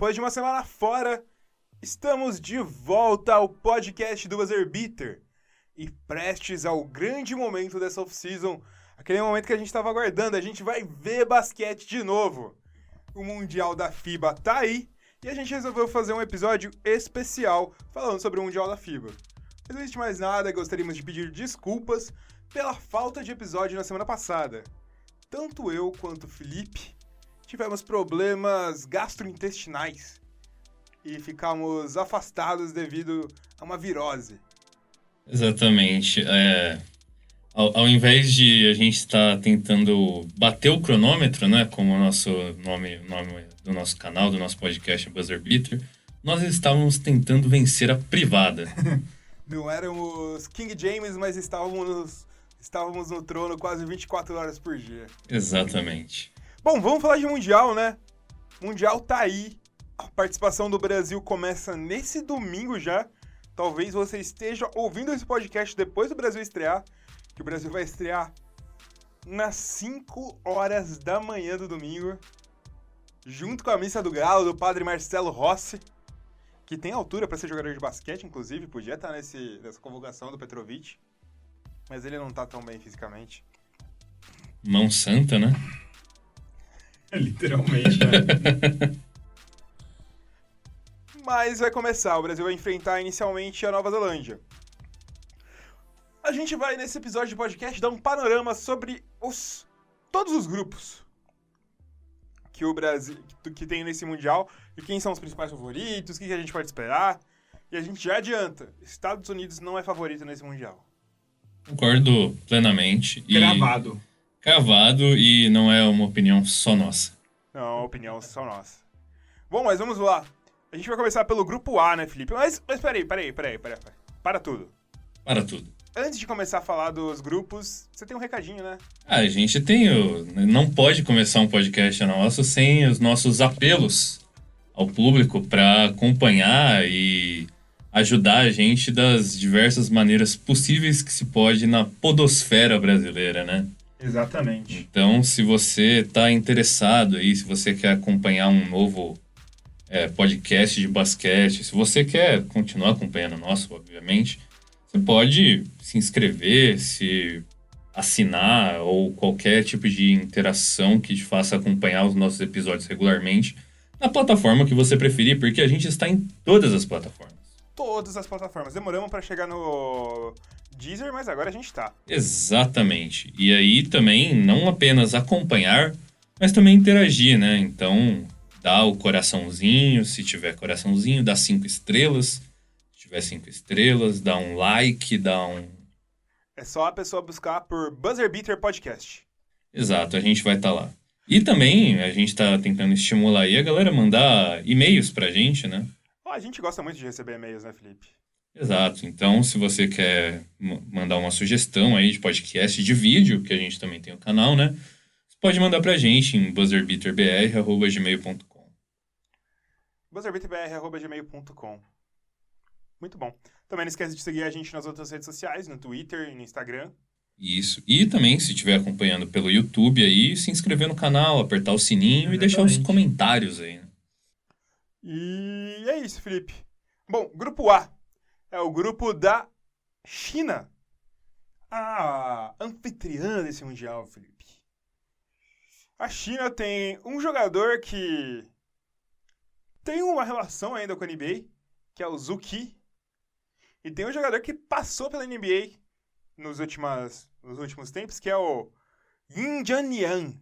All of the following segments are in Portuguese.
depois de uma semana fora, estamos de volta ao podcast do Buzzer Beater e prestes ao grande momento dessa off-season, aquele momento que a gente estava aguardando. A gente vai ver basquete de novo. O Mundial da FIBA tá aí e a gente resolveu fazer um episódio especial falando sobre o Mundial da FIBA. Mas antes de mais nada, gostaríamos de pedir desculpas pela falta de episódio na semana passada. Tanto eu quanto o Felipe tivemos problemas gastrointestinais e ficamos afastados devido a uma virose. Exatamente. Ao invés de a gente estar tentando bater o cronômetro, né, como o nosso nome do nosso canal, do nosso podcast Buzzer Beater, nós estávamos tentando vencer a privada. Não éramos King James, mas estávamos no trono quase 24 horas por dia. Exatamente. Bom, vamos falar de Mundial, né? Mundial tá aí. A participação do Brasil começa nesse domingo já. Talvez você esteja ouvindo esse podcast depois do Brasil estrear, que o Brasil vai estrear nas 5 horas da manhã do domingo, junto com a missa do Galo, do padre Marcelo Rossi, que tem altura para ser jogador de basquete, inclusive, podia estar nessa convocação do Petrovic, mas ele não tá tão bem fisicamente. Mão santa, né? Literalmente, né? Mas vai começar, o Brasil vai enfrentar inicialmente a Nova Zelândia. A gente vai, nesse episódio de podcast, dar um panorama sobre todos os grupos que o Brasil que tem nesse Mundial e quem são os principais favoritos, o que a gente pode esperar. E a gente já adianta, Estados Unidos não é favorito nesse Mundial. Concordo plenamente. Cravado e não é uma opinião só nossa. Não, é uma opinião só nossa. Bom, mas vamos lá. A gente vai começar pelo grupo A, né, Felipe? Mas peraí. Para tudo. Para tudo. Antes de começar a falar dos grupos, você tem um recadinho, né? A gente não pode começar um podcast nosso sem os nossos apelos ao público para acompanhar e ajudar a gente das diversas maneiras possíveis que se pode na podosfera brasileira, né? Exatamente. Então, se você está interessado aí, se você quer acompanhar um novo podcast de basquete, se você quer continuar acompanhando o nosso, obviamente, você pode se inscrever, se assinar ou qualquer tipo de interação que te faça acompanhar os nossos episódios regularmente na plataforma que você preferir, porque a gente está em todas as plataformas. Todas as plataformas. Demoramos para chegar no Deezer, mas agora a gente tá. Exatamente. E aí também não apenas acompanhar, mas também interagir, né? Então, dá o coraçãozinho, se tiver coraçãozinho, dá 5 estrelas. Se tiver 5 estrelas, dá um like, É só a pessoa buscar por Buzzer Beater Podcast. Exato, a gente vai estar lá. E também a gente tá tentando estimular aí a galera a mandar e-mails pra gente, né? A gente gosta muito de receber e-mails, né, Felipe? Exato. Então, se você quer mandar uma sugestão aí de podcast, de vídeo, que a gente também tem o canal, né? Você pode mandar pra gente em buzzerbeaterbr@gmail.com. buzzerbeaterbr@gmail.com. Muito bom. Também não esquece de seguir a gente nas outras redes sociais, no Twitter e no Instagram. Isso. E também, se estiver acompanhando pelo YouTube aí, se inscrever no canal, apertar o sininho e deixar os comentários aí, né? E é isso, Felipe. Bom, grupo A é o grupo da China. A anfitriã desse Mundial, Felipe. A China tem um jogador que tem uma relação ainda com a NBA, que é o Zhu Qi. E tem um jogador que passou pela NBA nos últimos tempos, que é o Yin Jianlian.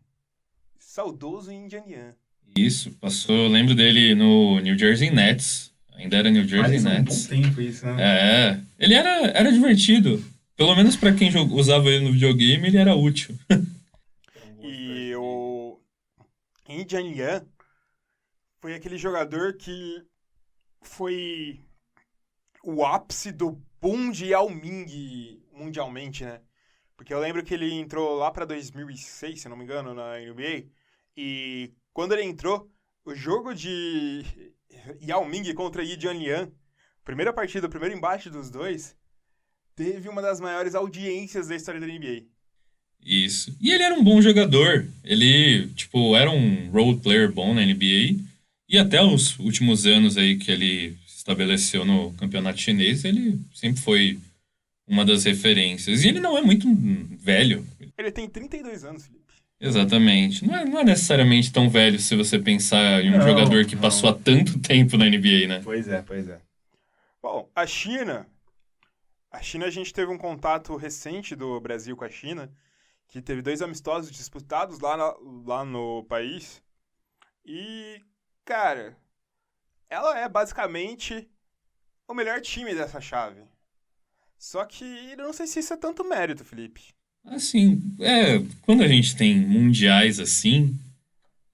Saudoso Yin Jianlian. Isso, passou, eu lembro dele no New Jersey Nets. Ainda era New Jersey Nets. Faz um bom tempo isso, né? Ele era divertido. Pelo menos pra quem usava ele no videogame, ele era útil. E o Yin Jianlian foi aquele jogador que foi o ápice do boom de Yao Ming mundialmente, né? Porque eu lembro que ele entrou lá pra 2006, se não me engano, na NBA. E quando ele entrou, o jogo de Yao Ming contra Yi Jianlian, primeira partida, o primeiro embate dos dois, teve uma das maiores audiências da história da NBA. Isso. E ele era um bom jogador. Ele, era um role player bom na NBA. E até os últimos anos aí que ele se estabeleceu no campeonato chinês, ele sempre foi uma das referências. E ele não é muito velho. Ele tem 32 anos, Felipe. Exatamente. Não é necessariamente tão velho se você pensar em um Não, jogador que passou há não. tanto tempo na NBA, né? Pois é, pois é. Bom, a China. A China, a gente teve um contato recente do Brasil com a China, que teve 2 amistosos disputados lá no país. E, cara, ela é basicamente o melhor time dessa chave. Só que eu não sei se isso é tanto mérito, Felipe. Assim, quando a gente tem mundiais assim,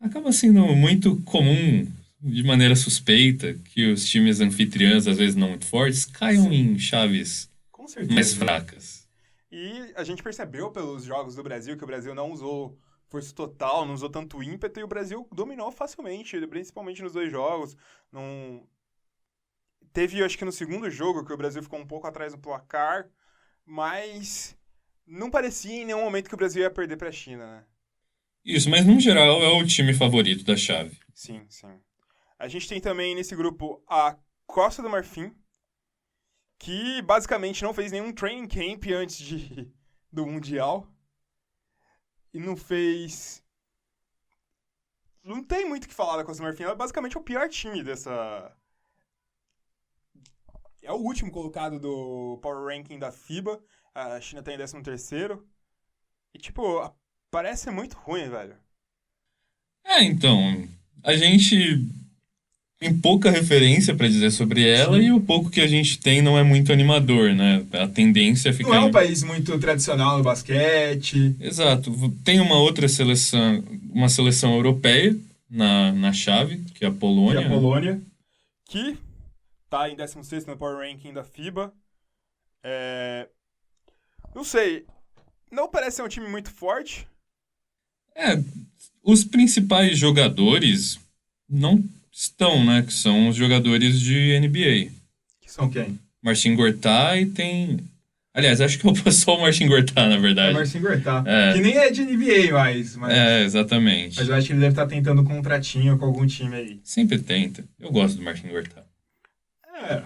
acaba sendo muito comum, de maneira suspeita, que os times anfitriãs, às vezes não muito fortes, caiam Sim, em chaves com mais certeza. fracas. E a gente percebeu pelos jogos do Brasil que o Brasil não usou força total, não usou tanto ímpeto e o Brasil dominou facilmente, principalmente nos 2 jogos. Não... Teve, acho que no segundo jogo, que o Brasil ficou um pouco atrás do placar, mas não parecia em nenhum momento que o Brasil ia perder para a China, né? Isso, mas no geral é o time favorito da chave. Sim, sim. A gente tem também nesse grupo a Costa do Marfim, que basicamente não fez nenhum training camp antes do Mundial. E não fez. Não tem muito o que falar da Costa do Marfim. Ela é basicamente o pior time dessa. É o último colocado do Power Ranking da FIBA. A China tá em 13º. E, tipo, parece muito ruim, velho. Então, a gente tem pouca referência pra dizer sobre ela e Sim. o pouco que a gente tem não é muito animador, né? A tendência é Não ficar é um em. país muito tradicional no basquete. Exato. Tem uma outra seleção, uma seleção europeia na chave, que é a Que é a Polônia, né? Polônia. Que tá em 16º no Power Ranking da FIBA. É... Não sei. Não parece ser um time muito forte. É, os principais jogadores não estão, né? Que são os jogadores de NBA. Que são quem? Marcin Gortat e tem. Aliás, acho que eu só o Marcin Gortat, na É verdade. Marcin Gortat. Que É, nem é de NBA mais, mas exatamente. eu acho que ele deve estar tentando um contratinho com algum time aí. Sempre tenta. Eu gosto do Marcin Gortat. É,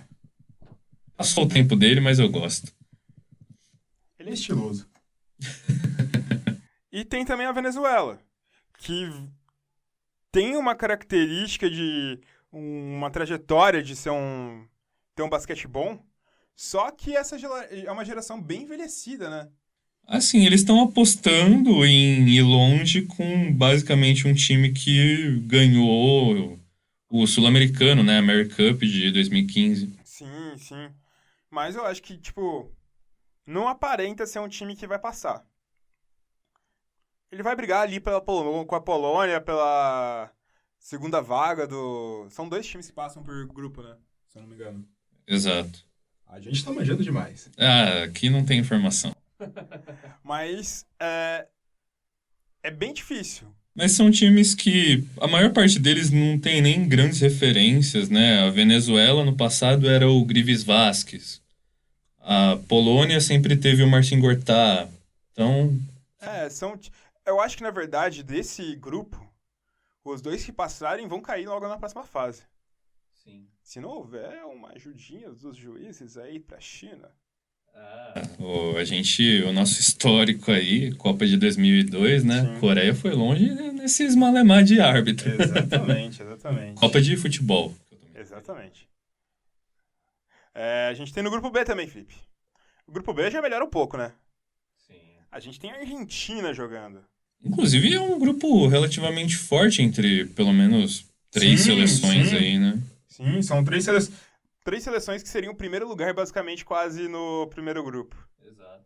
Passou o tempo dele, mas eu gosto. ele é estiloso. E tem também a Venezuela, que tem uma característica de uma trajetória de ter um basquete bom, só que é uma geração bem envelhecida, né? Assim, eles estão apostando em ir longe com basicamente um time que ganhou o Sul-Americano, né? A American Cup de 2015. Sim, sim. Mas eu acho que, tipo, não aparenta ser um time que vai passar. Ele vai brigar ali com a Polônia pela segunda vaga do. São 2 times que passam por grupo, né? Se eu não me engano. Exato. A gente tá manjando demais. Ah, aqui não tem informação. Mas é bem difícil. Mas são times que a maior parte deles não tem nem grandes referências, né? A Venezuela no passado era o Grivis Vasquez. A Polônia sempre teve o Marcin Gortat. Então, É, são. Eu acho que na verdade, desse grupo, os 2 que passarem vão cair logo na próxima fase. sim. Se não houver uma ajudinha dos juízes aí pra China. O nosso histórico aí, Copa de 2002, né? Sim. Coreia foi longe nesses malemar de árbitro. Exatamente, exatamente. Copa de futebol. Exatamente. A gente tem no grupo B também, Felipe. O grupo B já melhora um pouco, né? Sim. A gente tem a Argentina jogando. Inclusive é um grupo relativamente forte entre pelo menos três Sim, seleções sim. aí, né? Sim, são 3 seleções que seriam o primeiro lugar, basicamente, quase no primeiro grupo. Exato.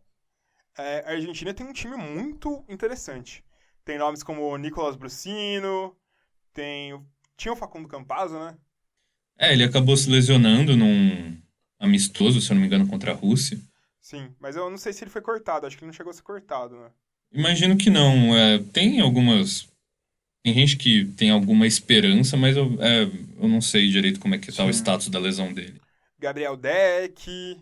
A Argentina tem um time muito interessante. Tem nomes como o Nicolas Brussino, tinha o Facundo Campazzo, né? Ele acabou se lesionando num amistoso, se eu não me engano, contra a Rússia. Sim, mas eu não sei se ele foi cortado, acho que ele não chegou a ser cortado, né? Imagino que não. Tem algumas. Tem gente que tem alguma esperança, mas eu não sei direito como é que tá o Sim. status da lesão dele. Gabriel Deck,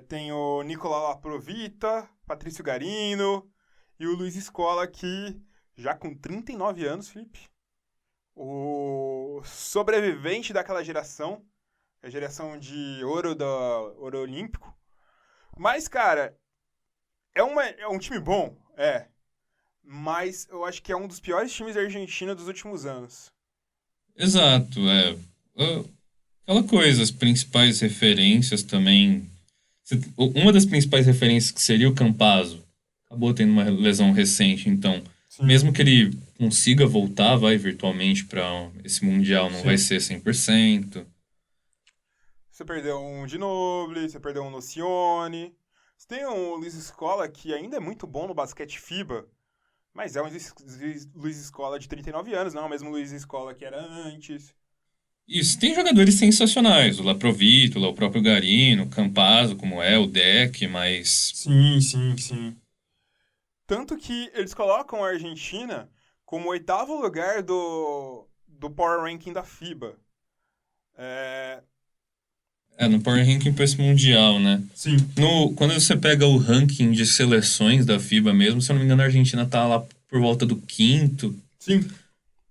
tem o Nicolau Laprovita, Patrício Garino e o Luiz Escola, que já com 39 anos, Felipe, o sobrevivente daquela geração, a geração de ouro do ouro olímpico. Mas, cara, é um time bom, mas eu acho que é um dos piores times da Argentina dos últimos anos. Exato, Ah, aquela coisa, as principais referências também. Uma das principais referências que seria o Campazzo acabou tendo uma lesão recente, então, Sim, mesmo que ele consiga voltar, vai virtualmente para esse Mundial, não vai sim. ser 100%. Você perdeu um Ginóbili, você perdeu um Nocione. Você tem um Luiz Scola que ainda é muito bom no basquete FIBA, mas é um Luiz Scola de 39 anos, não é o mesmo Luiz Scola que era antes. Isso, tem jogadores sensacionais, o Laprovitola, o próprio Garino, o Campazzo, como é, o Deck, mas Sim, sim, sim. Tanto que eles colocam a Argentina como o oitavo lugar do Power Ranking da FIBA. É, no Power Ranking para esse Mundial, né? sim, Quando você pega o ranking de seleções da FIBA mesmo, se eu não me engano, a Argentina tá lá por volta do quinto, sim.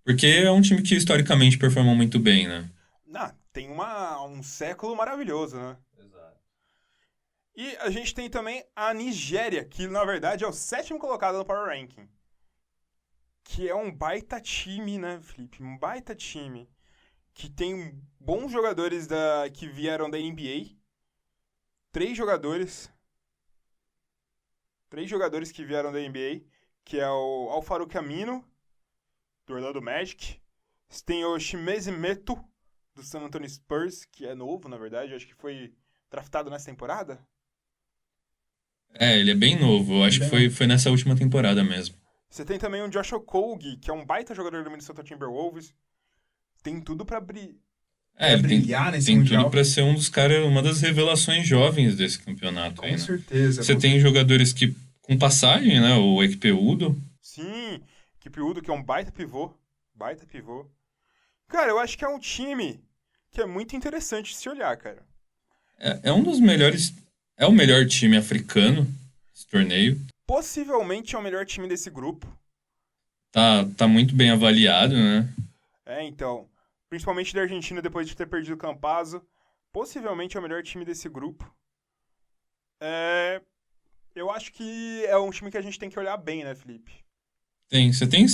porque é um time que historicamente performou muito bem, né? Tem um século maravilhoso, né? Exato. E a gente tem também a Nigéria, que na verdade é o sétimo colocado no Power Ranking. Que é um baita time, né, Felipe? Um baita time. Que tem bons jogadores que vieram da NBA. Três jogadores. Três jogadores que vieram da NBA. Que é o Al-Farouq Amino, do Orlando Magic. Você tem o Shimezi Meto, do San Antonio Spurs, que é novo, na verdade. Acho que foi draftado nessa temporada. Ele é bem novo, eu acho que foi nessa última temporada mesmo. Você tem também o Josh Okogie, que é um baita jogador do Minnesota Timberwolves. Tem tudo pra Ele brilhar nesse tem tudo Mundial. pra ser um dos caras, uma das revelações jovens desse campeonato aí, Com né? certeza. Você tem jogadores que, com passagem, né? O Ekpe Udoh. Sim, Kipiudo, que é um baita pivô. Baita pivô. Cara, eu acho que é um time que é muito interessante de se olhar, cara. É um dos melhores. É o melhor time africano desse torneio. Possivelmente é o melhor time desse grupo. Tá muito bem avaliado, né? Então. Principalmente da Argentina depois de ter perdido o Campazzo. Possivelmente é o melhor time desse grupo. Eu acho que é um time que a gente tem que olhar bem, né, Felipe? Você tem,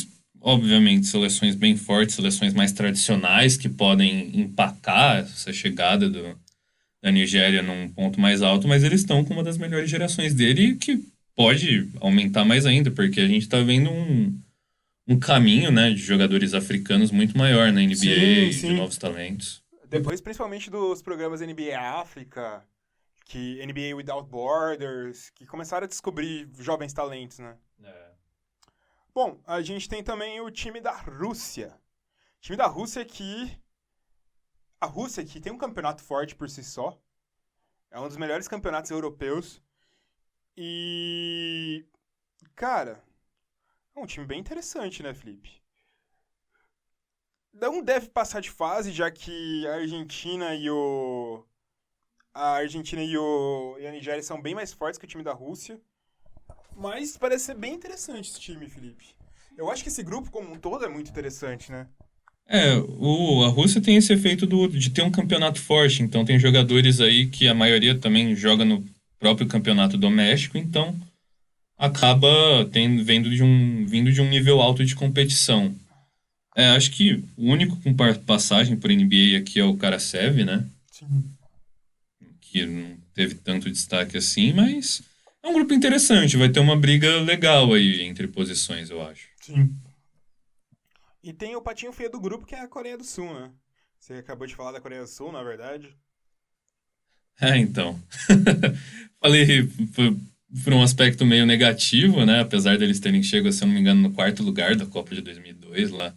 obviamente, seleções bem fortes, seleções mais tradicionais que podem empacar essa chegada da Nigéria num ponto mais alto, mas eles estão com uma das melhores gerações dele e que pode aumentar mais ainda, porque a gente está vendo um caminho, né, de jogadores africanos muito maior na Sim, NBA, de sim. novos talentos. Depois, principalmente dos programas NBA África, que NBA Without Borders, que começaram a descobrir jovens talentos, né? Bom, a gente tem também o time da Rússia. O time da Rússia que... A Rússia que tem um campeonato forte por si só. É um dos melhores campeonatos europeus. E... Cara, é um time bem interessante, né, Felipe? Não deve passar de fase, já que a Argentina e o... A Argentina e a Nigéria são bem mais fortes que o time da Rússia. Mas parece ser bem interessante esse time, Felipe. Eu acho que esse grupo como um todo é muito interessante, né? A Rússia tem esse efeito de ter um campeonato forte, então tem jogadores aí que a maioria também joga no próprio campeonato doméstico, então acaba vindo de um nível alto de competição. Acho que o único com passagem por NBA aqui é o Karasev, né? Sim. Que não teve tanto destaque assim, mas é um grupo interessante, vai ter uma briga legal aí entre posições, eu acho. Sim. E tem o patinho feio do grupo, que é a Coreia do Sul, né? Você acabou de falar da Coreia do Sul, na verdade. Então. Falei por um aspecto meio negativo, né? Apesar deles terem chegado, se eu não me engano, no quarto lugar da Copa de 2002, lá,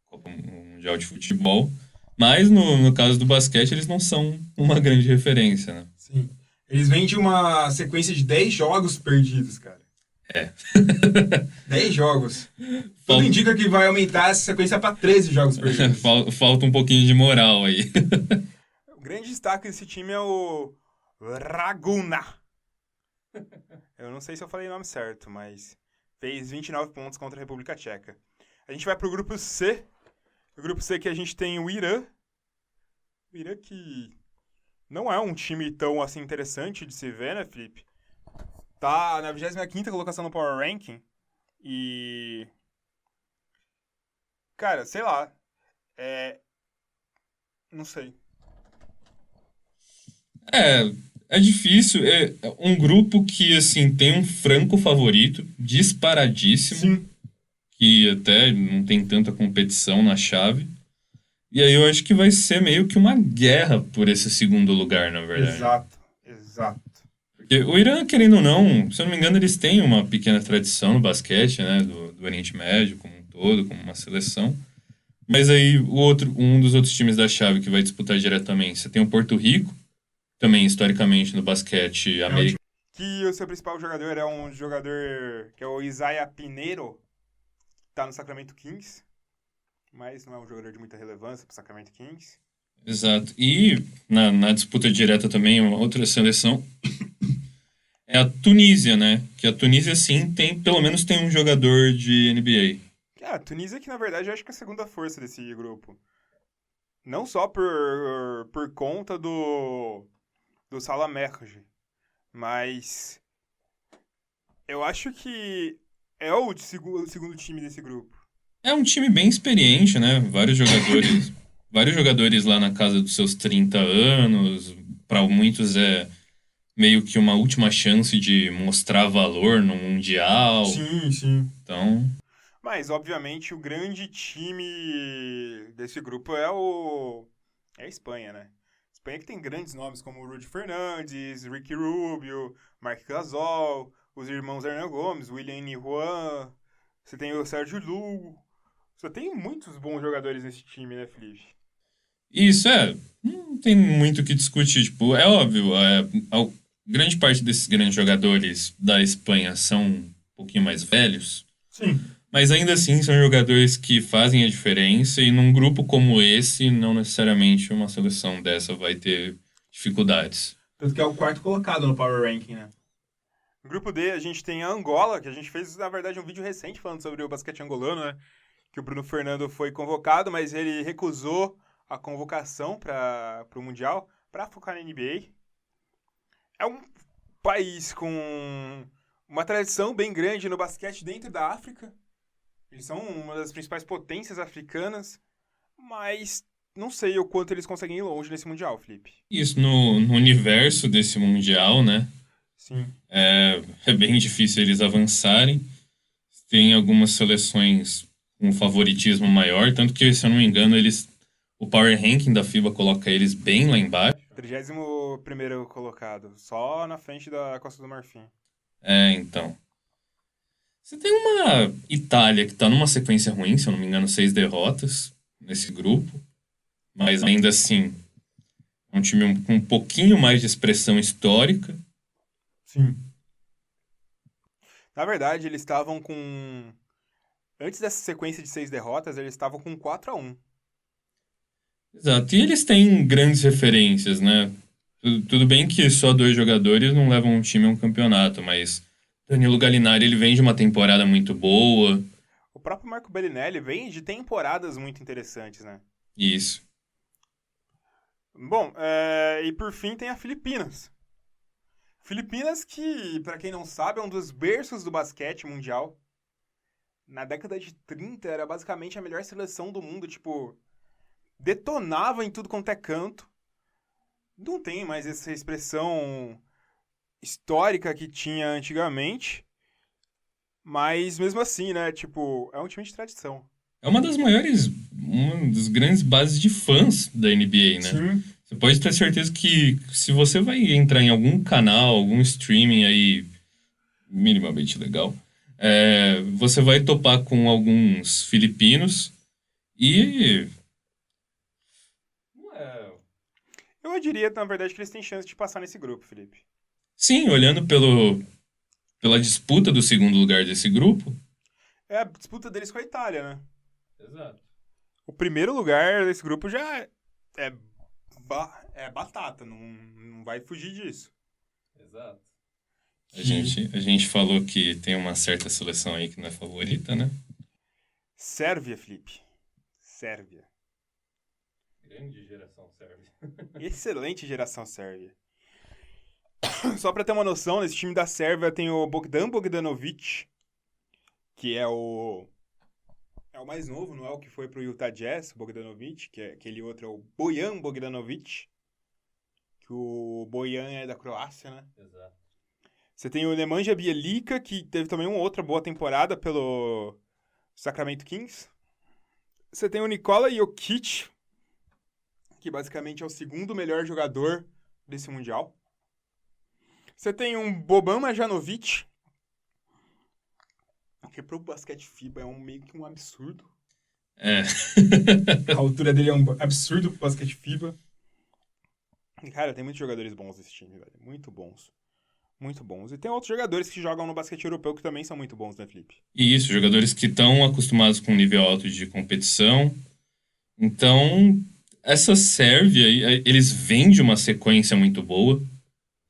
Copa Mundial de Futebol. Mas no caso do basquete, eles não são uma grande referência, né? Sim. Eles vêm de uma sequência de 10 jogos perdidos, cara. É. 10 jogos. Tudo indica que vai aumentar essa sequência para 13 jogos perdidos. Falta um pouquinho de moral aí. O grande destaque desse time é o Raguna. Eu não sei se eu falei o nome certo, mas fez 29 pontos contra a República Tcheca. A gente vai pro grupo C, No grupo C que a gente tem o Irã. O Irã que não é um time tão assim interessante de se ver, né, Felipe? Tá na 25ª colocação no Power Ranking. E... Cara, sei lá. Não sei. É difícil. É um grupo que, assim, tem um franco favorito, disparadíssimo, Sim. que até não tem tanta competição na chave. E aí eu acho que vai ser meio que uma guerra por esse segundo lugar, na verdade. Exato. Porque o Irã, querendo ou não, se eu não me engano, eles têm uma pequena tradição no basquete, né? Do Oriente Médio como um todo, como uma seleção. Mas aí um dos outros times da chave que vai disputar diretamente, você tem o Porto Rico, também historicamente no basquete É um time americano. que o seu principal jogador é um jogador que é o Isaiah Pinheiro, que tá no Sacramento Kings, mas não é um jogador de muita relevância pro Sacramento Kings. Exato. E na disputa direta também, uma outra seleção é a Tunísia, né? Que a Tunísia, sim, pelo menos tem um jogador de NBA. A Tunísia que, na verdade, eu acho que é a segunda força desse grupo. Não só por conta do Salah Mekji, mas eu acho que é o segundo time desse grupo. É um time bem experiente, né? Vários jogadores lá na casa dos seus 30 anos. Para muitos é meio que uma última chance de mostrar valor no Mundial. Sim. Então, Mas, obviamente, o grande time desse grupo é a Espanha, né? Espanha que tem grandes nomes como Rudy Fernandes, Ricky Rubio, Marc Gasol, os irmãos Hernan Gomes, William Juan, você tem o Sérgio Lugo. Você tem muitos bons jogadores nesse time, né, Felipe? isso não tem muito o que discutir. Tipo, é óbvio, grande parte desses grandes jogadores da Espanha são um pouquinho mais velhos. Sim. Mas ainda assim são jogadores que fazem a diferença e num grupo como esse, não necessariamente uma seleção dessa vai ter dificuldades. Tanto que é o quarto colocado no Power Ranking, né? No grupo D, a gente tem a Angola, que a gente fez, na verdade, um vídeo recente falando sobre o basquete angolano, né? Que o Bruno Fernando foi convocado, mas ele recusou a convocação para o Mundial para focar na NBA. É um país com uma tradição bem grande no basquete dentro da África. Eles são uma das principais potências africanas, mas não sei o quanto eles conseguem ir longe nesse Mundial, Felipe. Isso no universo desse Mundial, né? Sim. É bem difícil eles avançarem. Tem algumas seleções com favoritismo maior, tanto que, se eu não me engano, o Power Ranking da FIBA coloca eles bem lá embaixo. 31º colocado, só na frente da Costa do Marfim. Então. Você tem uma Itália que tá numa sequência ruim, se eu não me engano, 6 derrotas nesse grupo. Mas ainda assim, é um time com um pouquinho mais de expressão histórica. Sim. Na verdade, eles estavam com... Antes dessa sequência de 6 derrotas, eles estavam com 4-1. Exato. E eles têm grandes referências, né? Tudo bem que só 2 jogadores não levam um time a um campeonato, mas Danilo Gallinari, ele vem de uma temporada muito boa. O próprio Marco Bellinelli vem de temporadas muito interessantes, né? Isso. Bom, e por fim tem a Filipinas. Filipinas que, para quem não sabe, é um dos berços do basquete mundial. Na década de 30 era basicamente a melhor seleção do mundo, tipo, detonava em tudo quanto é canto. Não tem mais essa expressão histórica que tinha antigamente, mas mesmo assim, né, tipo, é um time de tradição. É uma das grandes bases de fãs da NBA, né? Sim. Você pode ter certeza que se você vai entrar em algum canal, algum streaming aí minimamente legal, você vai topar com alguns filipinos e Eu diria, na verdade, que eles têm chance de passar nesse grupo, Felipe. sim, olhando pela disputa do segundo lugar desse grupo. É a disputa deles com a Itália, né? Exato. O primeiro lugar desse grupo já é, é batata, não vai fugir disso. Exato. A gente falou que tem uma certa seleção aí que não é favorita, né? Sérvia, Felipe. Sérvia. Grande geração sérvia. Excelente geração sérvia. Só pra ter uma noção, nesse time da Sérvia tem o Bogdan Bogdanovic, que é o mais novo, não é o que foi pro Utah Jazz, o Bogdanovic, que é aquele outro, é o Bojan Bogdanovic, que o Bojan é da Croácia, né? Exato. Você tem o Nemanja Bjelica, que teve também uma outra boa temporada pelo Sacramento Kings. Você tem o Nikola Jokic, que basicamente é o segundo melhor jogador desse Mundial. Você tem um Boban Marjanovic, que pro basquete FIBA é meio que um absurdo. É. A altura dele é um absurdo pro basquete FIBA. E, cara, tem muitos jogadores bons nesse time, velho. Muito bons. Muito bons. E tem outros jogadores que jogam no basquete europeu que também são muito bons, né, Felipe? E isso, jogadores que estão acostumados com um nível alto de competição. Então, essa Sérvia, eles vêm de uma sequência muito boa.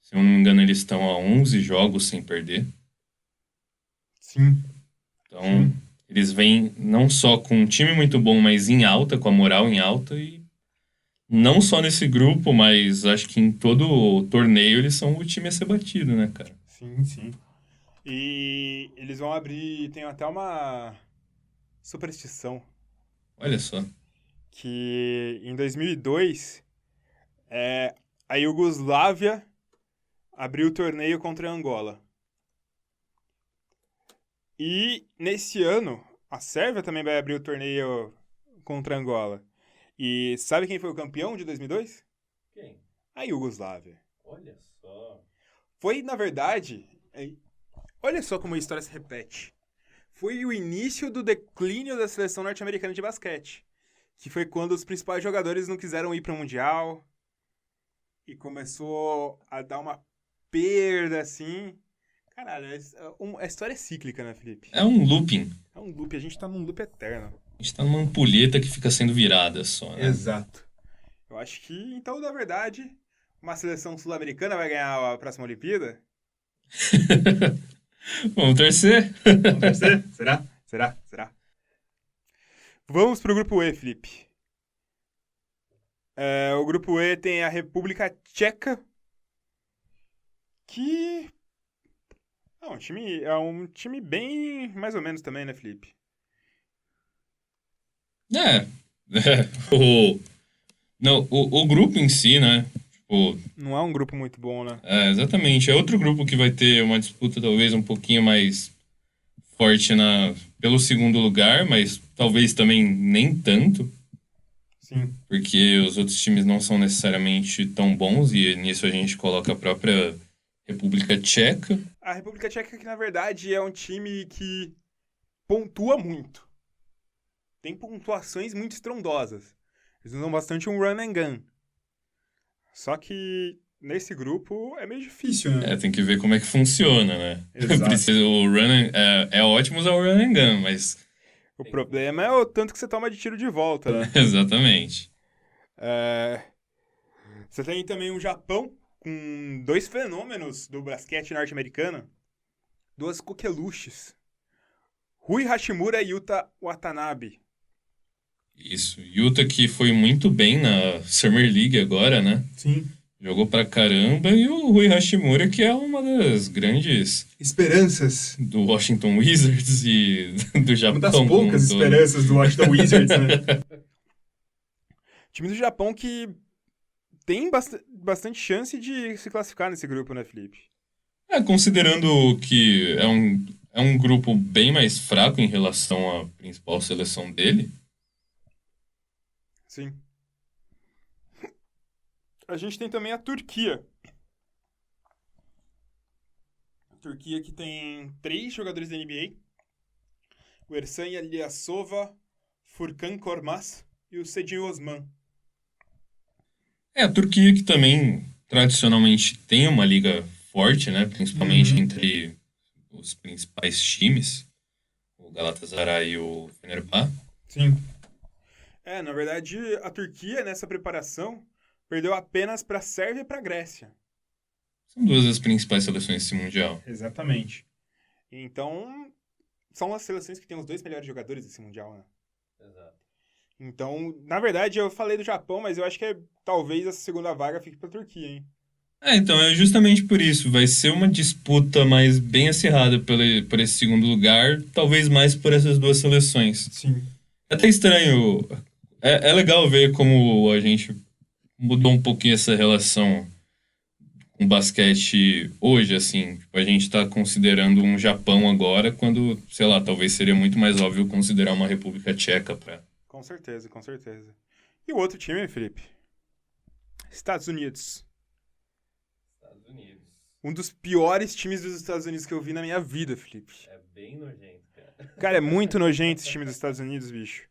Se eu não me engano, eles estão a 11 jogos sem perder. Sim. Então, Sim. eles vêm não só com um time muito bom, mas em alta, com a moral em alta. E não só nesse grupo, mas acho que em todo o torneio eles são o time a ser batido, né, cara? Sim, sim. E eles vão abrir, tem até uma superstição, Olha só. que em 2002, a Iugoslávia abriu o torneio contra a Angola. E nesse ano, a Sérvia também vai abrir o torneio contra a Angola. E sabe quem foi o campeão de 2002? Quem? A Iugoslávia. Olha só. Foi, na verdade, olha só como a história se repete. Foi o início do declínio da seleção norte-americana de basquete. Que foi quando os principais jogadores não quiseram ir para o Mundial. E começou a dar uma perda, assim. Caralho, a história é cíclica, né, Felipe? É um looping. É um loop, a gente tá num loop eterno. A gente tá numa ampulheta que fica sendo virada só, né? Exato. Eu acho que, então, na verdade, uma seleção sul-americana vai ganhar a próxima Olimpíada? Vamos torcer? Vamos torcer? Será? Será? Vamos pro grupo E, Felipe. O grupo E tem a República Tcheca, que é um time bem mais ou menos também, né, Felipe? O grupo em si, né? Tipo, Não é um grupo muito bom, né? exatamente. É outro grupo que vai ter uma disputa talvez um pouquinho mais forte pelo segundo lugar, mas talvez também nem tanto, Sim. porque os outros times não são necessariamente tão bons, e nisso a gente coloca a própria República Tcheca. A República Tcheca, que na verdade é um time que pontua muito. Tem pontuações muito estrondosas. Eles usam bastante um run and gun. Só que nesse grupo é meio difícil, né? Tem que ver como é que funciona, né? Exato. É ótimo usar o run and gun, mas... O problema é o tanto que você toma de tiro de volta, né? Exatamente. Você tem também um Japão com dois fenômenos do basquete norte-americano. Duas coqueluches. Rui Hashimura e Yuta Watanabe. Isso. Yuta que foi muito bem na Summer League agora, né? Sim. Jogou pra caramba. E o Rui Hashimura, que é uma das grandes Esperanças. do Washington Wizards e do Japão. Uma das poucas esperanças do Washington Wizards, né? Time do Japão que tem bastante chance de se classificar nesse grupo, né, Felipe? Considerando que é um grupo bem mais fraco em relação à principal seleção dele. Sim. A gente tem também a Turquia. A Turquia que tem 3 jogadores da NBA. O Ersan Ilyasova, Furkan Korkmaz e o Sedin Osman. A Turquia que também tradicionalmente tem uma liga forte, né? Principalmente entre os principais times, o Galatasaray e o Fenerbahçe. Sim. Na verdade, a Turquia nessa preparação perdeu apenas para a Sérvia e para a Grécia. São duas das principais seleções desse Mundial. Exatamente. Então, são as seleções que têm os 2 melhores jogadores desse Mundial, né? Exato. Então, na verdade, eu falei do Japão, mas eu acho que talvez essa segunda vaga fique pra Turquia, hein? Então, é justamente por isso. Vai ser uma disputa mais bem acirrada por esse segundo lugar, talvez mais por essas duas seleções. Sim. É até estranho. É legal ver como a gente mudou um pouquinho essa relação com o basquete hoje, assim. Tipo, a gente tá considerando um Japão agora, quando, sei lá, talvez seria muito mais óbvio considerar uma República Tcheca pra... Com certeza, com certeza. E o outro time, Felipe? Estados Unidos. Estados Unidos. Um dos piores times dos Estados Unidos que eu vi na minha vida, Felipe. É bem nojento, cara. Cara, é muito nojento esse time dos Estados Unidos, bicho.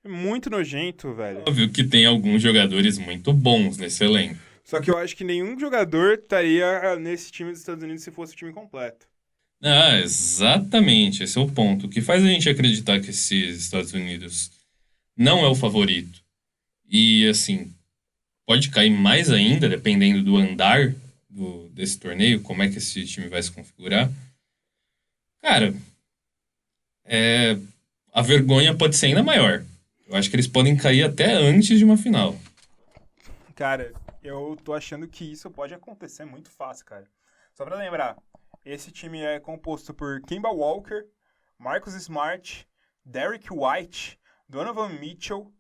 É muito nojento, velho. Óbvio que tem alguns jogadores muito bons nesse elenco. Só que eu acho que nenhum jogador estaria nesse time dos Estados Unidos se fosse o time completo. Exatamente, esse é o ponto. O que faz a gente acreditar que esses Estados Unidos não é o favorito. E, assim, pode cair mais ainda, dependendo do andar desse torneio, como é que esse time vai se configurar. Cara, a vergonha pode ser ainda maior. Eu acho que eles podem cair até antes de uma final. Cara, eu tô achando que isso pode acontecer muito fácil, cara. Só pra lembrar, esse time é composto por Kemba Walker, Marcus Smart, Derrick White, Donovan Mitchell,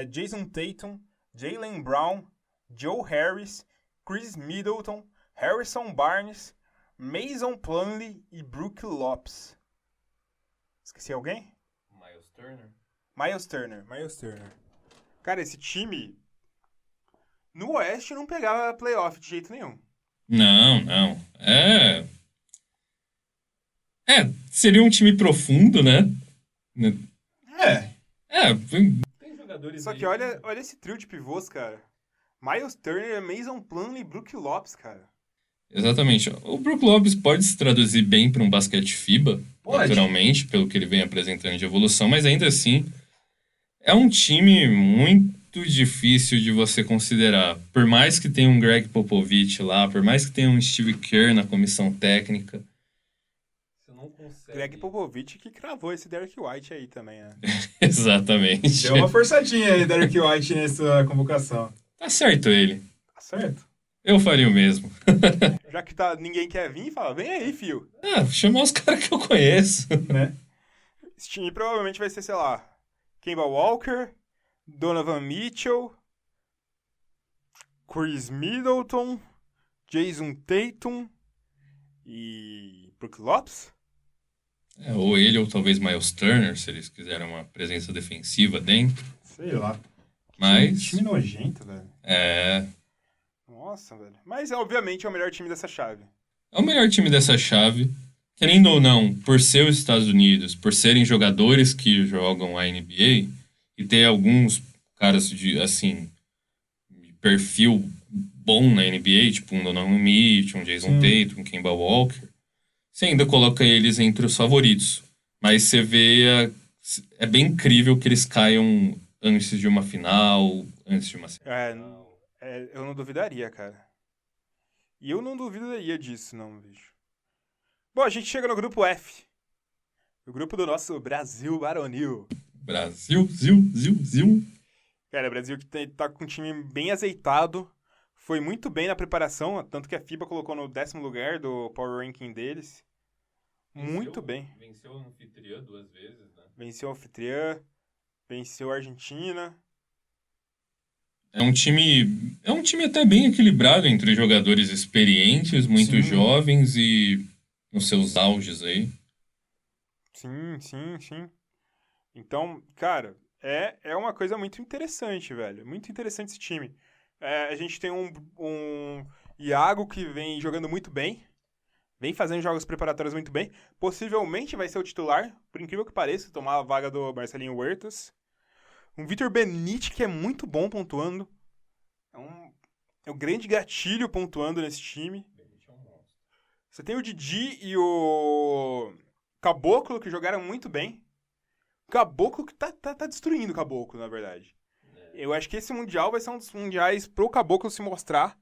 Jason Tatum, Jaylen Brown, Joe Harris, Chris Middleton, Harrison Barnes, Mason Plumlee e Brook Lopes. Esqueci alguém? Miles Turner. Cara, esse time no Oeste não pegava playoff de jeito nenhum. Não. Seria um time profundo, né? Tem jogadores Só que olha esse trio de pivôs, cara. Miles Turner, Mason Plumlee e Brook Lopes, cara. Exatamente. O Brook Lopes pode se traduzir bem para um basquete FIBA, Pode. naturalmente, pelo que ele vem apresentando de evolução, mas ainda assim é um time muito difícil de você considerar. Por mais que tenha um Greg Popovich lá, por mais que tenha um Steve Kerr na comissão técnica, você não consegue... Greg Popovich que cravou esse Derrick White aí também, né? Exatamente. Deu uma forçadinha aí, Derrick White, nessa convocação. Tá certo ele. Tá certo. Eu faria o mesmo. Já que ninguém quer vir, fala, vem aí, fio. Chamar os caras que eu conheço. Né? Esse time provavelmente vai ser, sei lá, Kemba Walker, Donovan Mitchell, Chris Middleton, Jason Tatum e Brook Lopes. Ou ele, ou talvez Miles Turner, se eles quiserem uma presença defensiva dentro. Sei lá. Mas... Time nojento, velho. Nossa, velho. Mas, obviamente, é o melhor time dessa chave. É o melhor time dessa chave. Querendo ou não, por ser os Estados Unidos, por serem jogadores que jogam a NBA, e ter alguns caras de, assim, de perfil bom na NBA, tipo um Donovan Mitchell, um Jason Tatum, um Kemba Walker, você ainda coloca eles entre os favoritos. Mas você vê, é bem incrível que eles caiam antes de uma final, antes de uma semifinal. Eu não duvidaria, cara. E eu não duvidaria disso, não, bicho. Bom, a gente chega no grupo F. O grupo do nosso Brasil varonil. Brasil, Zil. Cara, o Brasil que tá com um time bem azeitado. Foi muito bem na preparação, tanto que a FIBA colocou no 10º lugar do Power Ranking deles. Muito bem. Venceu o anfitriã 2 vezes, né? Venceu a anfitriã, venceu a Argentina. É um time até bem equilibrado entre jogadores experientes, muito jovens e nos seus auges aí. Sim. Então, cara, é uma coisa muito interessante, velho. Muito interessante esse time. A gente tem um Iago que vem jogando muito bem. Vem fazendo jogos preparatórios muito bem. Possivelmente vai ser o titular, por incrível que pareça, tomar a vaga do Marcelinho Huertas. Um Vitor Benite que é muito bom pontuando. É um grande gatilho pontuando nesse time. Você tem o Didi e o Caboclo que jogaram muito bem. O Caboclo que tá destruindo o Caboclo, na verdade. Eu acho que esse Mundial vai ser um dos mundiais pro Caboclo se mostrar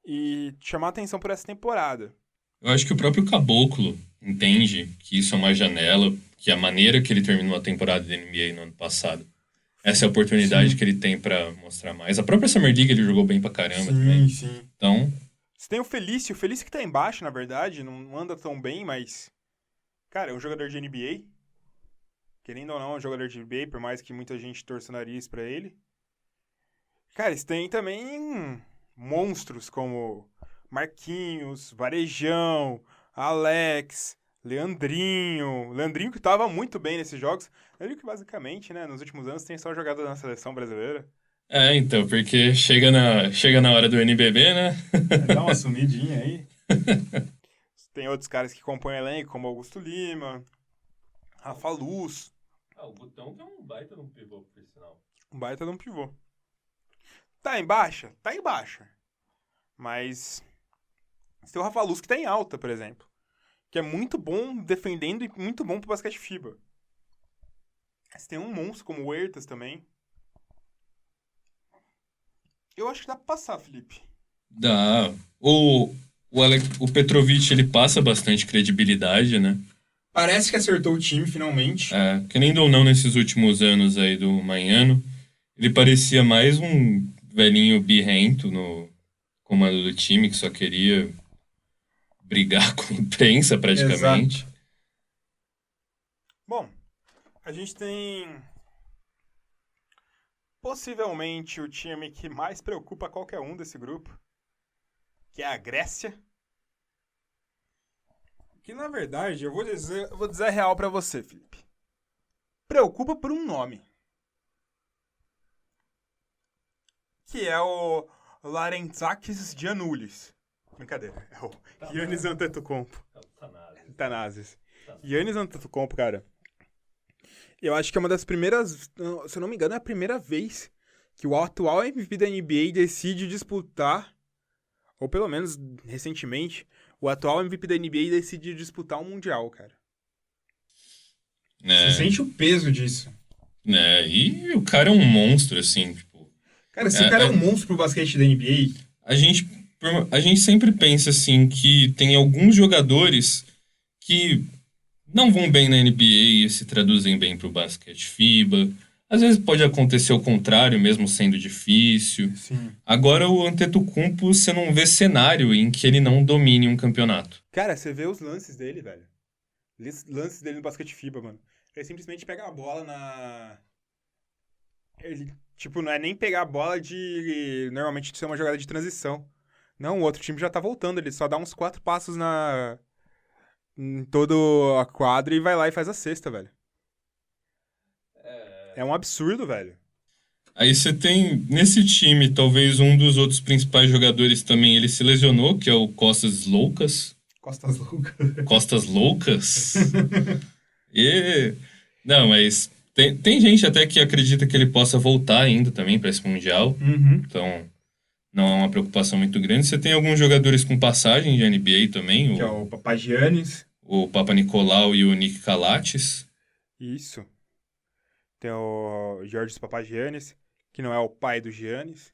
e chamar atenção por essa temporada. Eu acho que o próprio Caboclo entende que isso é uma janela, que a maneira que ele terminou a temporada da NBA no ano passado essa é a oportunidade Sim. que ele tem pra mostrar mais. A própria Summer League ele jogou bem pra caramba Sim, também. sim. Então, Você tem o Felício que tá embaixo, na verdade, não anda tão bem, mas. Cara, é um jogador de NBA. Querendo ou não, é um jogador de NBA, por mais que muita gente torça o nariz pra ele. Cara, eles têm também monstros como Marquinhos, Varejão, Alex, Leandrinho. Leandrinho que tava muito bem nesses jogos. Leandrinho que basicamente, né, nos últimos anos tem só jogado na seleção brasileira. então, porque chega na hora do NBB, né? Dá uma sumidinha aí. Tem outros caras que compõem o elenco, como Augusto Lima, Rafa Luz, O Botão que é um baita de um pivô, por sinal. um baita de um pivô. Tá em baixa? Tá em baixa. Mas você tem o Rafa Luz que tá em alta, por exemplo. Que é muito bom defendendo e muito bom pro basquete FIBA. Você tem um monstro como o Huertas também. Eu acho que dá pra passar, Felipe. Dá. O Petrovic, ele passa bastante credibilidade, né? Parece que acertou o time finalmente. Querendo ou não, nesses últimos anos aí do Manhano, ele parecia mais um velhinho birrento no comando do time, que só queria brigar com a imprensa, praticamente. Exato. Bom, a gente tem possivelmente o time que mais preocupa qualquer um desse grupo, que é a Grécia. Que na verdade, eu vou dizer a real pra você, Felipe. Preocupa por um nome. Que é o Larentzakis Giannoulis. Brincadeira, é o Giannis Antetokounmpo. Tanazes. Giannis Antetokounmpo, cara. Eu acho que é uma das primeiras, se eu não me engano, é a primeira vez que o atual MVP da NBA decide disputar, ou pelo menos recentemente, o atual MVP da NBA decide disputar um Mundial, cara. Você sente o peso disso. E o cara é um monstro, assim, tipo... Cara, esse cara é um monstro pro basquete da NBA. A gente sempre pensa, assim, que tem alguns jogadores que não vão bem na NBA e se traduzem bem pro basquete FIBA. Às vezes pode acontecer o contrário, mesmo sendo difícil. Sim. Agora o Antetokounmpo, você não vê cenário em que ele não domine um campeonato. Cara, você vê os lances dele, velho. Lances dele no basquete FIBA, mano. Ele simplesmente pega a bola na... Ele, tipo, não é nem pegar a bola de... Normalmente isso é uma jogada de transição. Não, o outro time já tá voltando. Ele só dá uns 4 passos em todo a quadra e vai lá e faz a cesta, velho. É um absurdo, velho. Aí você tem, nesse time, talvez um dos outros principais jogadores também, ele se lesionou, que é o Costas Loucas. Costas loucas. Costas Loucas? E... Não, mas tem gente até que acredita que ele possa voltar ainda também para esse Mundial. Uhum. Então, não é uma preocupação muito grande. Você tem alguns jogadores com passagem de NBA também, Que é o Papagiannis. o Papa Nicolau e o Nick Calates. Isso. Tem o Georges Papagiannis, que não é o pai do Giannis.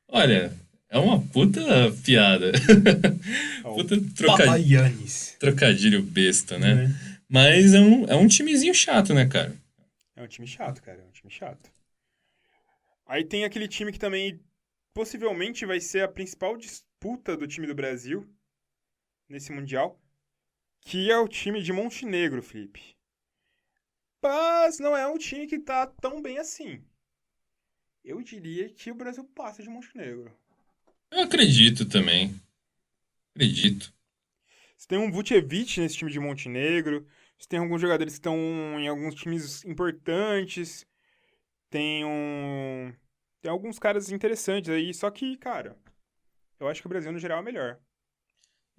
Olha, é uma puta piada. Puta Papagiannis. trocadilho besta, né? Mas é um timezinho chato, né, cara? É um time chato, cara. É um time chato. Aí tem aquele time que também possivelmente vai ser a principal disputa do time do Brasil nesse Mundial, que é o time de Montenegro, Felipe. Mas não é um time que tá tão bem assim. Eu diria que o Brasil passa de Montenegro. Eu acredito também. Acredito. Você tem um Vucevic nesse time de Montenegro. Você tem alguns jogadores que estão em alguns times importantes. Tem alguns caras interessantes aí. Só que, cara, eu acho que o Brasil no geral é melhor.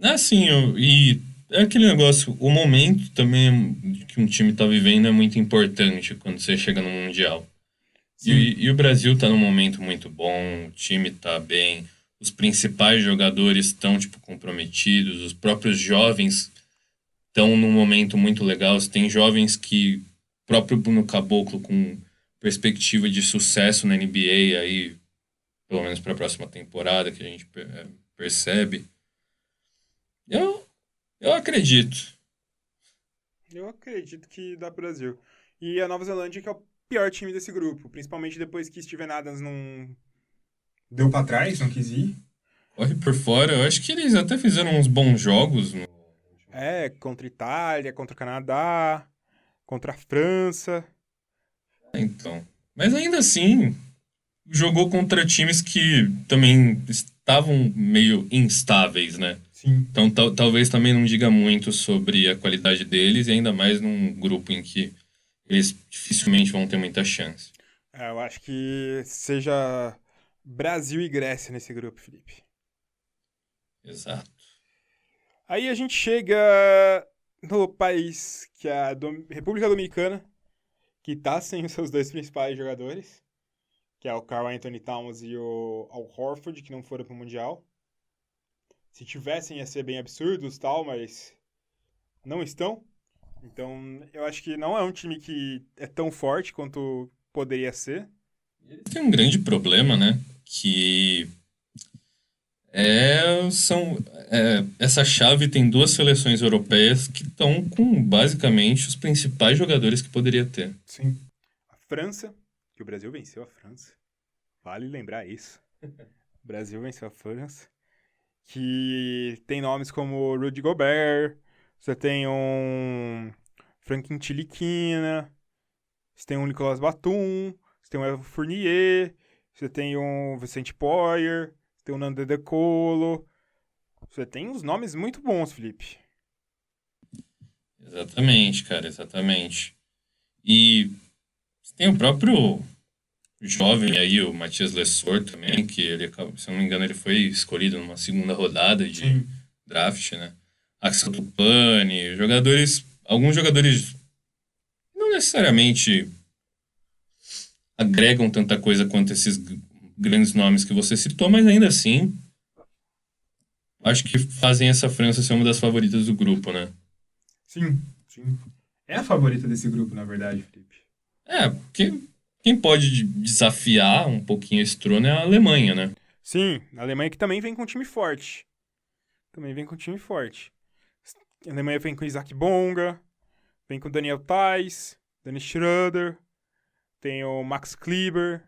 Assim, e é aquele negócio, o momento também que um time tá vivendo é muito importante quando você chega no Mundial. E o Brasil tá num momento muito bom, o time tá bem, os principais jogadores estão, tipo, comprometidos, os próprios jovens estão num momento muito legal. Você tem jovens que, próprio Bruno Caboclo, com perspectiva de sucesso na NBA, aí, pelo menos para a próxima temporada, que a gente percebe. Eu acredito. Eu acredito que dá pro Brasil. E a Nova Zelândia, que é o pior time desse grupo, principalmente depois que Steven Adams não... Deu pra trás, não quis ir. Corre por fora, eu acho que eles até fizeram uns bons jogos. Contra Itália, contra Canadá, contra a França. Então. Mas ainda assim, jogou contra times que também estavam meio instáveis, né? Sim. Então talvez também não diga muito sobre a qualidade deles, e ainda mais num grupo em que eles dificilmente vão ter muita chance. Eu acho que seja Brasil e Grécia nesse grupo, Felipe. Exato. Aí a gente chega no país que é a República Dominicana, que tá sem os seus dois principais jogadores, que é o Karl Anthony Towns e o Al Horford, que não foram pro Mundial. Se tivessem, ia ser bem absurdos, tal, mas não estão. Então, eu acho que não é um time que é tão forte quanto poderia ser. Tem um grande problema, né? Que essa chave tem duas seleções europeias que estão com basicamente os principais jogadores que poderia ter. Sim. A França, que o Brasil venceu a França. Vale lembrar isso. O Brasil venceu a França. Que tem nomes como Rudy Gobert, você tem um Franklin Ntilikina, você tem um Nicolas Batum, você tem um Evan Fournier, você tem um Vicente Poirier, você tem um Nando De Colo. Você tem uns nomes muito bons, Felipe. Exatamente, cara, exatamente. E tem o próprio jovem aí, o Matias Lessor também, que ele, se eu não me engano, ele foi escolhido numa segunda rodada de Sim. draft, né? Axel Tupani, alguns jogadores não necessariamente agregam tanta coisa quanto esses grandes nomes que você citou, mas ainda assim acho que fazem essa França ser uma das favoritas do grupo, né? Sim. É a favorita desse grupo, na verdade, Felipe. Porque quem pode desafiar um pouquinho esse trono é a Alemanha, né? Sim, a Alemanha que também vem com um time forte. A Alemanha vem com Isaac Bonga, vem com Daniel Theis, Dennis Schroeder, tem o Max Kleber.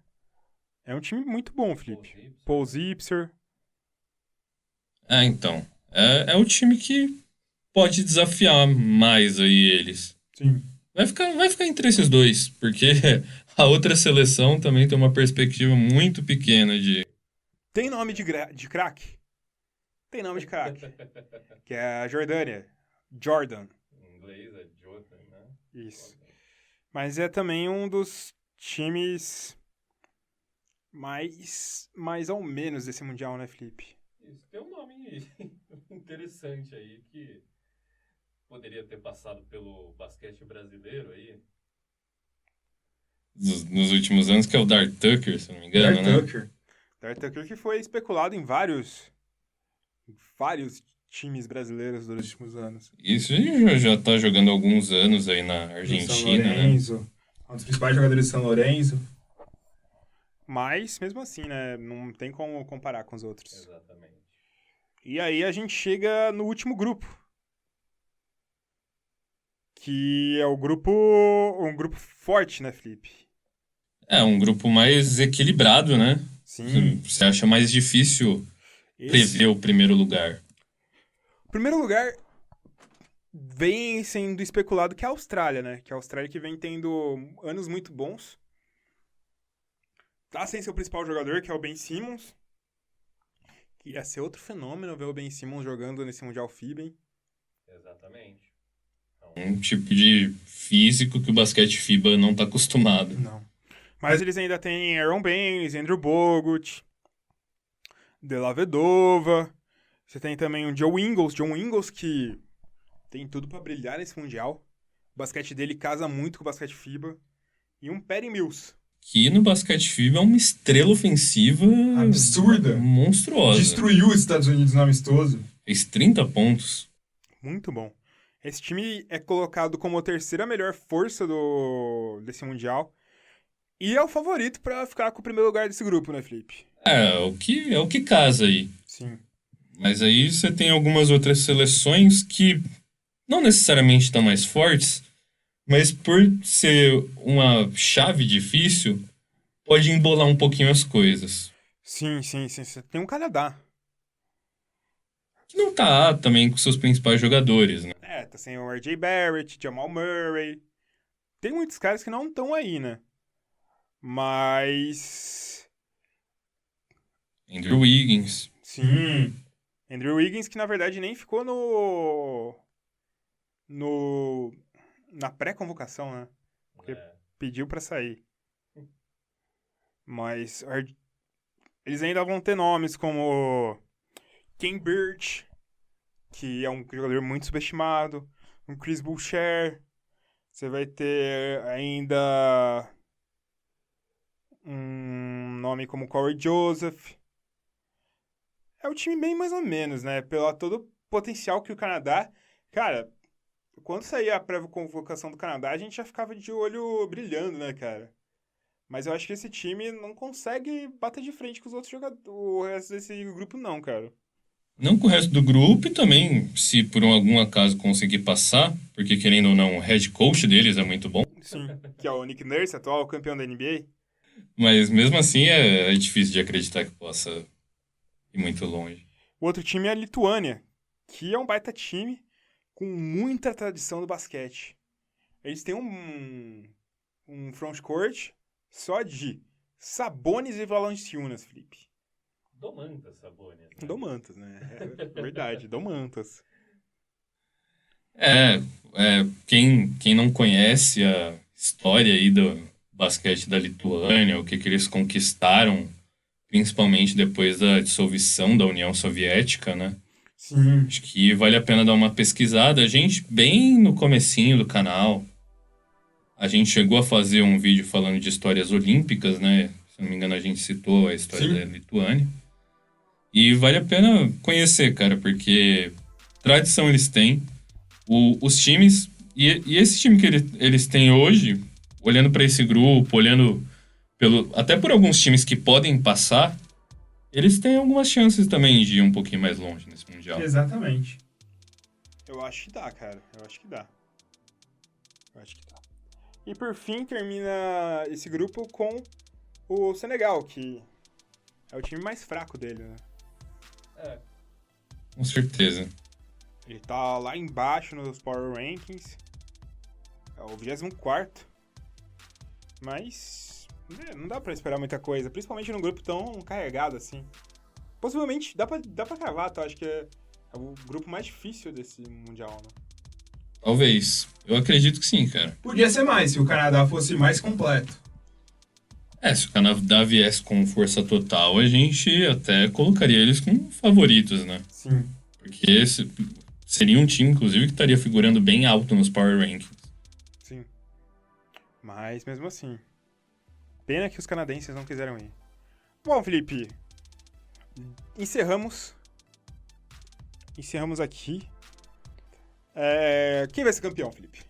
É um time muito bom, Felipe. Paul Zipser. Então. É o time que pode desafiar mais aí eles. Sim. Vai ficar entre esses dois, porque a outra seleção também tem uma perspectiva muito pequena de... Tem nome de craque? Tem nome de craque. Que é a Jordânia. Jordan. Em inglês é Jordan, né? Isso. Mas é também um dos times mais ou menos desse Mundial, né, Felipe? Isso, tem um nome interessante aí que poderia ter passado pelo basquete brasileiro aí. Nos últimos anos, que é o Dart Tucker, se não me engano, né? Dart Tucker que foi especulado em vários times brasileiros dos últimos anos. Isso, ele já tá jogando há alguns anos aí na Argentina, né? Um dos principais jogadores de São Lourenço. Mas, mesmo assim, né, não tem como comparar com os outros. Exatamente. E aí a gente chega no último grupo. Que é um grupo forte, né, Felipe? É um grupo mais equilibrado, né? Sim. Você acha mais difícil prever o primeiro lugar? O primeiro lugar vem sendo especulado que é a Austrália, né? Que é a Austrália que vem tendo anos muito bons. Tá sem seu principal jogador, que é o Ben Simmons. Que ia ser outro fenômeno ver o Ben Simmons jogando nesse Mundial FIBA, hein? Exatamente. Um tipo de físico que o basquete FIBA não tá acostumado. Não. Mas eles ainda têm Aaron Baines, Andrew Bogut, Della Vedova. Você tem também o John Ingles, que tem tudo pra brilhar nesse Mundial. O basquete dele casa muito com o basquete FIBA. E um Patty Mills. Que no basquete FIBA é uma estrela ofensiva absurda, monstruosa. Destruiu os Estados Unidos no amistoso. Fez 30 pontos. Muito bom. Esse time é colocado como a terceira melhor força desse Mundial. E é o favorito pra ficar com o primeiro lugar desse grupo, né, Felipe? É o que casa aí. Sim. Mas aí você tem algumas outras seleções que não necessariamente estão mais fortes, Mas por ser uma chave difícil, pode embolar um pouquinho as coisas. Sim. Você tem um Canadá. Que não tá também com seus principais jogadores, né? Tá sem o R.J. Barrett, Jamal Murray. Tem muitos caras que não estão aí, né? Mas... Andrew Wiggins. Sim. Andrew Wiggins, que na verdade nem ficou na pré-convocação, né? Porque pediu pra sair. Mas eles ainda vão ter nomes como Ken Birch, que é um jogador muito subestimado, um Chris Boucher. Você vai ter ainda um nome como Corey Joseph. É um time bem mais ou menos, né? Pelo todo o potencial que o Canadá... Cara, quando saía a pré-convocação do Canadá, a gente já ficava de olho brilhando, né, cara? Mas eu acho que esse time não consegue bater de frente com os outros jogadores, o resto desse grupo não, cara. Não com o resto do grupo e também, se por algum acaso conseguir passar, porque querendo ou não, o head coach deles é muito bom. Sim, que é o Nick Nurse, atual campeão da NBA. Mas mesmo assim é difícil de acreditar que possa ir muito longe. O outro time é a Lituânia, que é um baita time com muita tradição do basquete. Eles têm um frontcourt só de Sabonis e Valanciunas, Felipe. Domantas, Sabonis. Né? Domantas, né? É verdade, Domantas. Quem não conhece a história aí do basquete da Lituânia, o que eles conquistaram, principalmente depois da dissolução da União Soviética, né? Sim. Acho que vale a pena dar uma pesquisada. A gente, bem no comecinho do canal, a gente chegou a fazer um vídeo falando de histórias olímpicas, né? Se não me engano, a gente citou a história Sim. da Lituânia. E vale a pena conhecer, cara, porque tradição eles têm. Os times, e esse time que eles têm hoje, olhando para esse grupo, olhando até por alguns times que podem passar, eles têm algumas chances também de ir um pouquinho mais longe nesse Mundial. Exatamente. Eu acho que dá, cara. Eu acho que dá. E por fim, termina esse grupo com o Senegal, que é o time mais fraco dele, né? Com certeza. Ele tá lá embaixo nos Power Rankings. É o 24º. Mas não dá pra esperar muita coisa, principalmente num grupo tão carregado assim. Possivelmente, dá pra cravar, tá? Acho que é o grupo mais difícil desse Mundial, né? Talvez. Eu acredito que sim, cara. Podia ser mais, se o Canadá fosse mais completo. Se o Canadá viesse com força total, a gente até colocaria eles como favoritos, né? Sim. Porque esse seria um time, inclusive, que estaria figurando bem alto nos Power Rankings. Sim. Mas, mesmo assim, pena que os canadenses não quiseram ir. Bom, Felipe, encerramos aqui. Quem vai ser campeão, Felipe?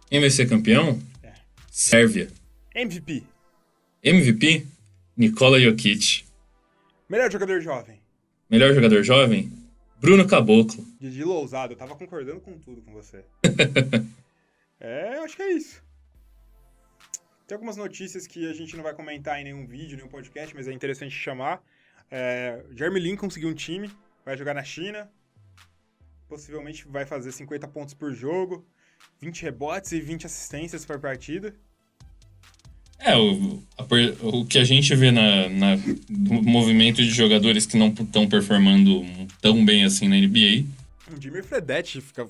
Quem vai ser campeão? Sérvia. MVP. MVP? Nikola Jokic. Melhor jogador jovem. Melhor jogador jovem? Bruno Caboclo. Didi Lousada, eu tava concordando com tudo com você. Eu acho que é isso. Tem algumas notícias que a gente não vai comentar em nenhum vídeo, nenhum podcast, mas é interessante chamar. Jeremy Lin conseguiu um time, vai jogar na China. Possivelmente vai fazer 50 pontos por jogo, 20 rebotes e 20 assistências por partida. O que a gente vê no movimento de jogadores que não estão performando tão bem assim na NBA. O Jimmy Fredette fica...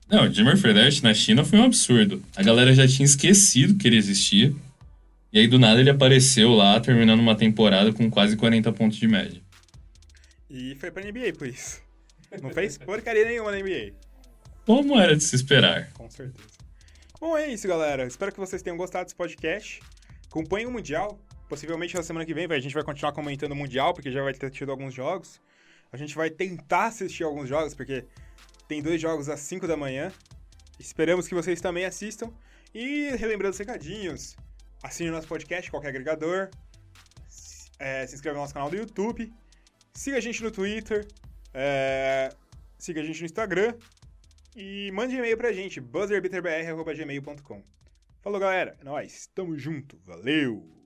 Não, o Jimmy Fredette na China foi um absurdo. A galera já tinha esquecido que ele existia. E aí, do nada, ele apareceu lá, terminando uma temporada com quase 40 pontos de média. E foi pra NBA por isso. Não fez porcaria nenhuma na NBA. Como era de se esperar. Com certeza. Bom, é isso, galera. Espero que vocês tenham gostado desse podcast. Acompanhem o Mundial. Possivelmente na semana que vem a gente vai continuar comentando o Mundial, porque já vai ter tido alguns jogos. A gente vai tentar assistir alguns jogos, porque tem 2 jogos às 5 da manhã. Esperamos que vocês também assistam. E relembrando os recadinhos, assine o nosso podcast, qualquer agregador. Se inscreva no nosso canal do YouTube. Siga a gente no Twitter. Siga a gente no Instagram. E mande e-mail pra gente, buzzerbeaterbr@gmail.com. Falou, galera. É nóis. Tamo junto. Valeu!